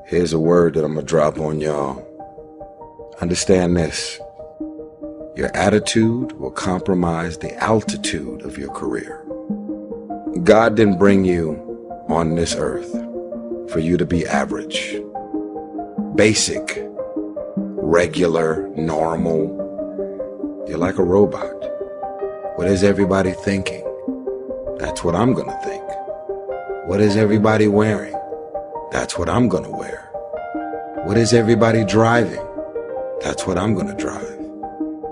Here's a word that I'm going to drop on y'all. Understand this. Your attitude will compromise the altitude of your career. God didn't bring you on this earth for you to be average, basic, regular, normal. You're like a robot. What is everybody thinking? That's what I'm going to think. What is everybody wearing? That's what I'm going to wear. What is everybody driving? That's what I'm going to drive.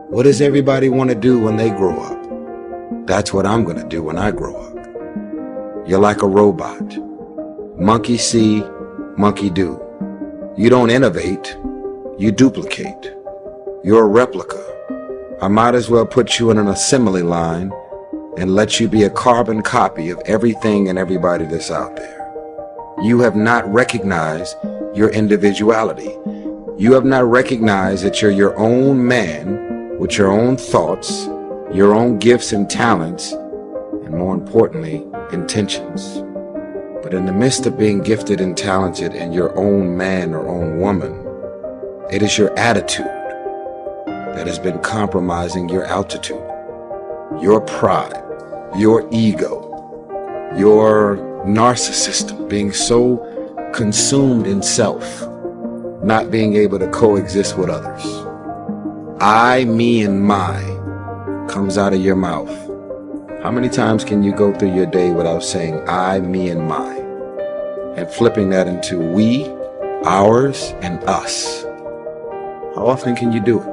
What does everybody want to do when they grow up? That's what I'm going to do when I grow up. You're like a robot. Monkey see, monkey do. You don't innovate, you duplicate. You're a replica. I might as well put you in an assembly line and let you be a carbon copy of everything and everybody that's out there. You have not recognized your individuality. You have not recognized that you're your own man with your own thoughts, your own gifts and talents, and more importantly, intentions. But in the midst of being gifted and talented and your own man or own woman, it is your attitude that has been compromising your altitude, your pride, your ego, your narcissism, being so consumed in self, not being able to coexist with others. I, me, and my comes out of your mouth. How many times can you go through your day without saying I, me, and my, and flipping that into we, ours, and us? How often can you do it?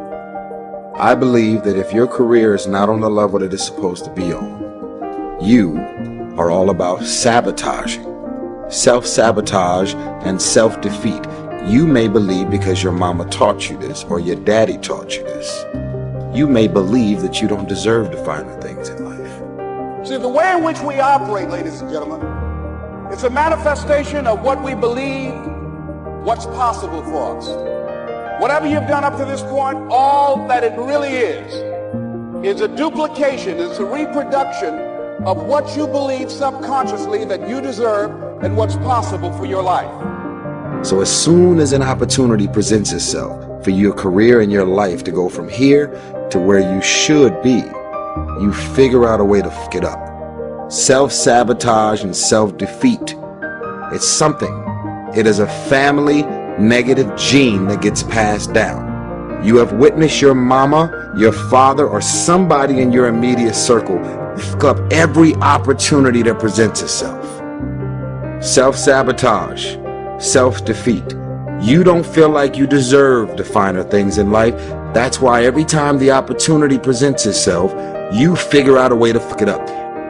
I believe that if your career is not on the level that it's supposed to be on, you are all about sabotaging, self-sabotage, and self-defeat. You may believe because your mama taught you this or your daddy taught you this. You may believe that you don't deserve to find the things in life. See, the way in which we operate, ladies and gentlemen, it's a manifestation of what we believe, what's possible for us. Whatever you've done up to this point, all that it really is a duplication, it's a reproduction of what you believe subconsciously that you deserve and what's possible for your life. So as soon as an opportunity presents itself for your career and your life to go from here to where you should be, you figure out a way to fuck it up. Self-sabotage and self-defeat. It's something. It is a family negative gene that gets passed down. You have witnessed your mama, your father, or somebody in your immediate circle fuck up every opportunity that presents itself. Self-sabotage, self-defeat. You don't feel like you deserve the finer things in life. That's why every time the opportunity presents itself, you figure out a way to fuck it up.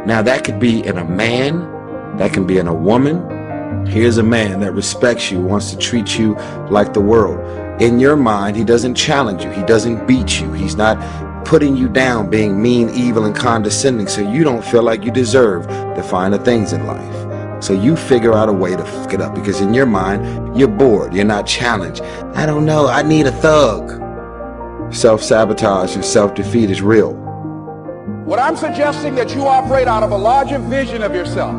Now that could be in a man, that can be in a woman. Here's a man that respects you, wants to treat you like the world. In your mind, he doesn't challenge you. He doesn't beat you. He's not putting you down, being mean, evil, and condescending, so you don't feel like you deserve the finer things in life. So you figure out a way to fuck it up because in your mind, you're bored. You're not challenged. I don't know. I need a thug. Self-sabotage and self-defeat is real. What I'm suggesting that you operate out of a larger vision of yourself.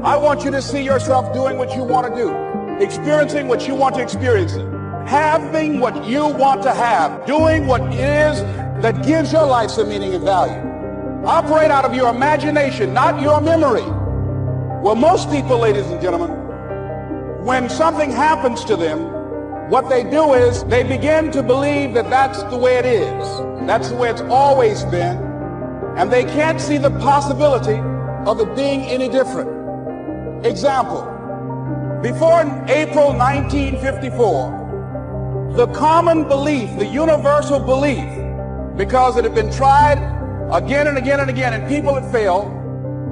I want you to see yourself doing what you want to do, experiencing what you want to experience, having what you want to have, doing what it is that gives your life some meaning and value. Operate out of your imagination, not your memory. Well, most people, ladies and gentlemen, when something happens to them, what they do is they begin to believe that that's the way it is. That's the way it's always been. And they can't see the possibility of it being any different. Example, before April 1954, the common belief, the universal belief, because it had been tried again and again and again and people had failed,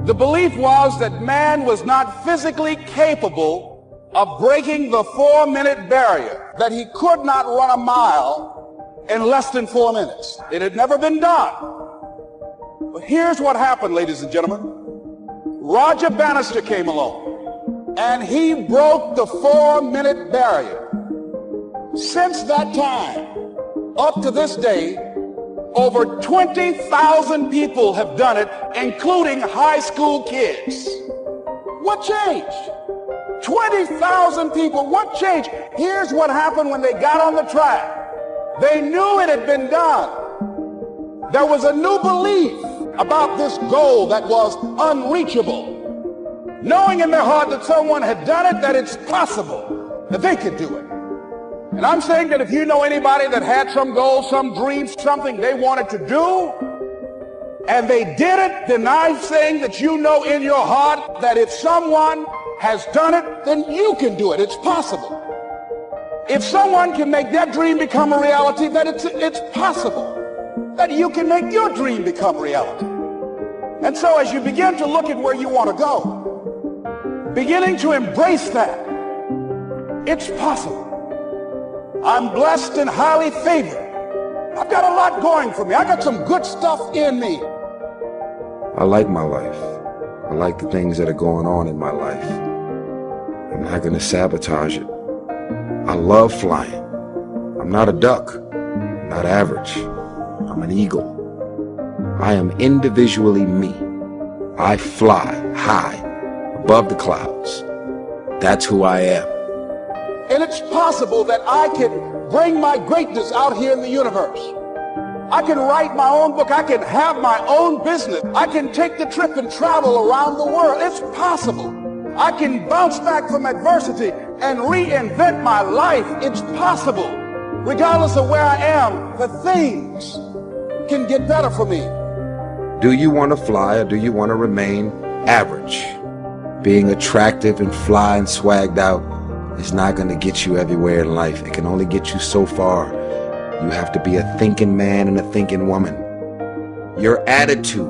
the belief was that man was not physically capable of breaking the 4-minute barrier, that he could not run a mile in less than 4 minutes. It had never been done. But here's what happened, ladies and gentlemen. Roger Bannister came along, and he broke the 4-minute barrier. Since that time, up to this day, over 20,000 people have done it, including high school kids. What changed? 20,000 people. What changed? Here's what happened when they got on the track. They knew it had been done. There was a new belief about this goal that was unreachable. Knowing in their heart that someone had done it, that it's possible, that they could do it. And I'm saying that if you know anybody that had some goal, some dream, something they wanted to do, and they did it, then I'm saying that you know in your heart that if someone has done it, then you can do it. It's possible. If someone can make their dream become a reality, then it's possible that you can make your dream become reality. And so as you begin to look at where you want to go, beginning to embrace that, it's possible. I'm blessed and highly favored. I've got a lot going for me. I got some good stuff in me. I like my life. I like the things that are going on in my life. I'm not going to sabotage it. I love flying. I'm not a duck. I'm not average. I'm an eagle. I am individually me. I fly high above the clouds. That's who I am. And it's possible that I can bring my greatness out here in the universe. I can write my own book. I can have my own business. I can take the trip and travel around the world. It's possible. I can bounce back from adversity and reinvent my life. It's possible. Regardless of where I am, the things can get better for me. Do you want to fly or do you want to remain average? Being attractive and fly and swagged out is not going to get you everywhere in life. It can only get you so far. You have to be a thinking man and a thinking woman. Your attitude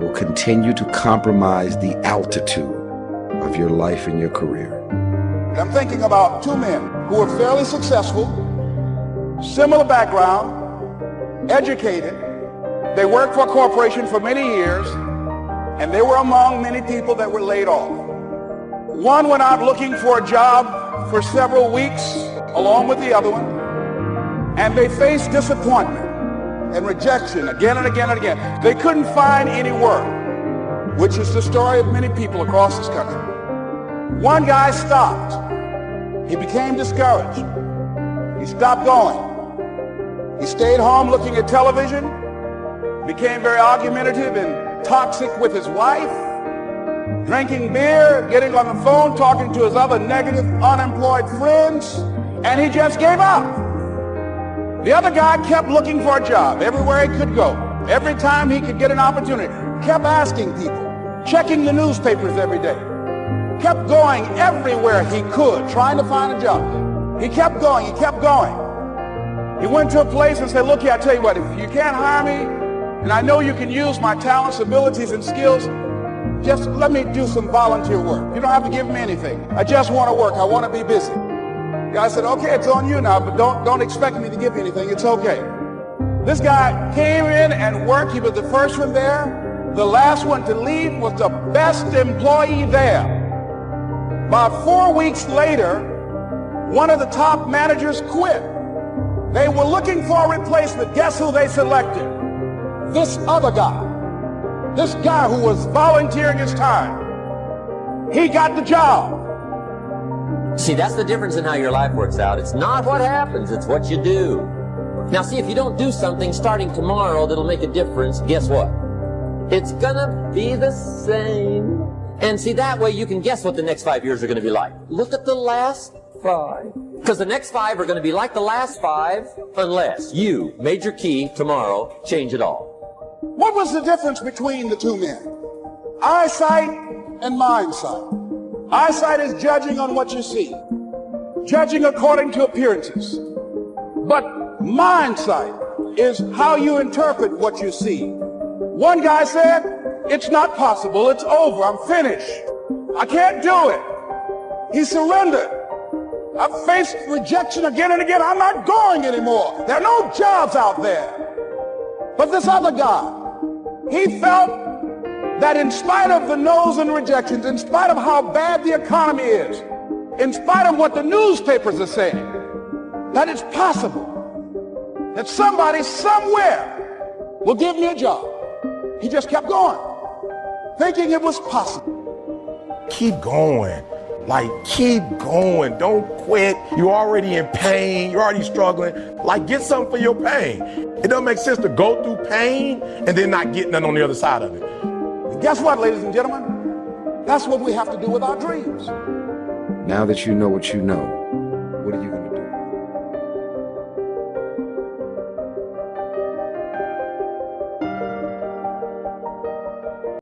will continue to compromise the altitude of your life and your career. I'm thinking about two men who are fairly successful, similar background, educated. They worked for a corporation for many years, and they were among many people that were laid off. One went out looking for a job for several weeks along with the other one, and they faced disappointment and rejection again and again and again. They couldn't find any work, which is the story of many people across this country. One guy stopped. He became discouraged. He stopped going. He stayed home looking at television, became very argumentative and toxic with his wife, drinking beer, getting on the phone, talking to his other negative, unemployed friends, and he just gave up. The other guy kept looking for a job everywhere he could go. Every time he could get an opportunity, kept asking people, checking the newspapers every day, kept going everywhere he could, trying to find a job. He kept going, he kept going. He went to a place and said, look here, I tell you what, if you can't hire me, and I know you can use my talents, abilities, and skills, just let me do some volunteer work. You don't have to give me anything. I just want to work. I want to be busy. The guy said, okay, it's on you now, but don't expect me to give you anything. It's okay. This guy came in and worked. He was the first one there. The last one to leave was the best employee there. About 4 weeks later, one of the top managers quit. They were looking for a replacement. Guess who they selected? This other guy. This guy who was volunteering his time. He got the job. See, that's the difference in how your life works out. It's not what happens, it's what you do. Now see, if you don't do something starting tomorrow that'll make a difference, guess what? It's gonna be the same. And see, that way you can guess what the next 5 years are gonna be like. Look at the last 5. Because the next 5 are gonna be like the last 5 unless you, major key, tomorrow, change it all. What was the difference between the two men? Eyesight and mindsight. Eyesight is judging on what you see, judging according to appearances. But mindsight is how you interpret what you see. One guy said, it's not possible, it's over, I'm finished. I can't do it. He surrendered. I've faced rejection again and again. I'm not going anymore. There are no jobs out there. But this other guy, he felt that in spite of the no's and rejections, in spite of how bad the economy is, in spite of what the newspapers are saying, that it's possible that somebody somewhere will give me a job. He just kept going, thinking it was possible. Keep going. Like, keep going. Don't quit. You're already in pain. You're already struggling. Like, get something for your pain. It doesn't make sense to go through pain and then not get nothing on the other side of it. And guess what, ladies and gentlemen? That's what we have to do with our dreams. Now that you know what you know,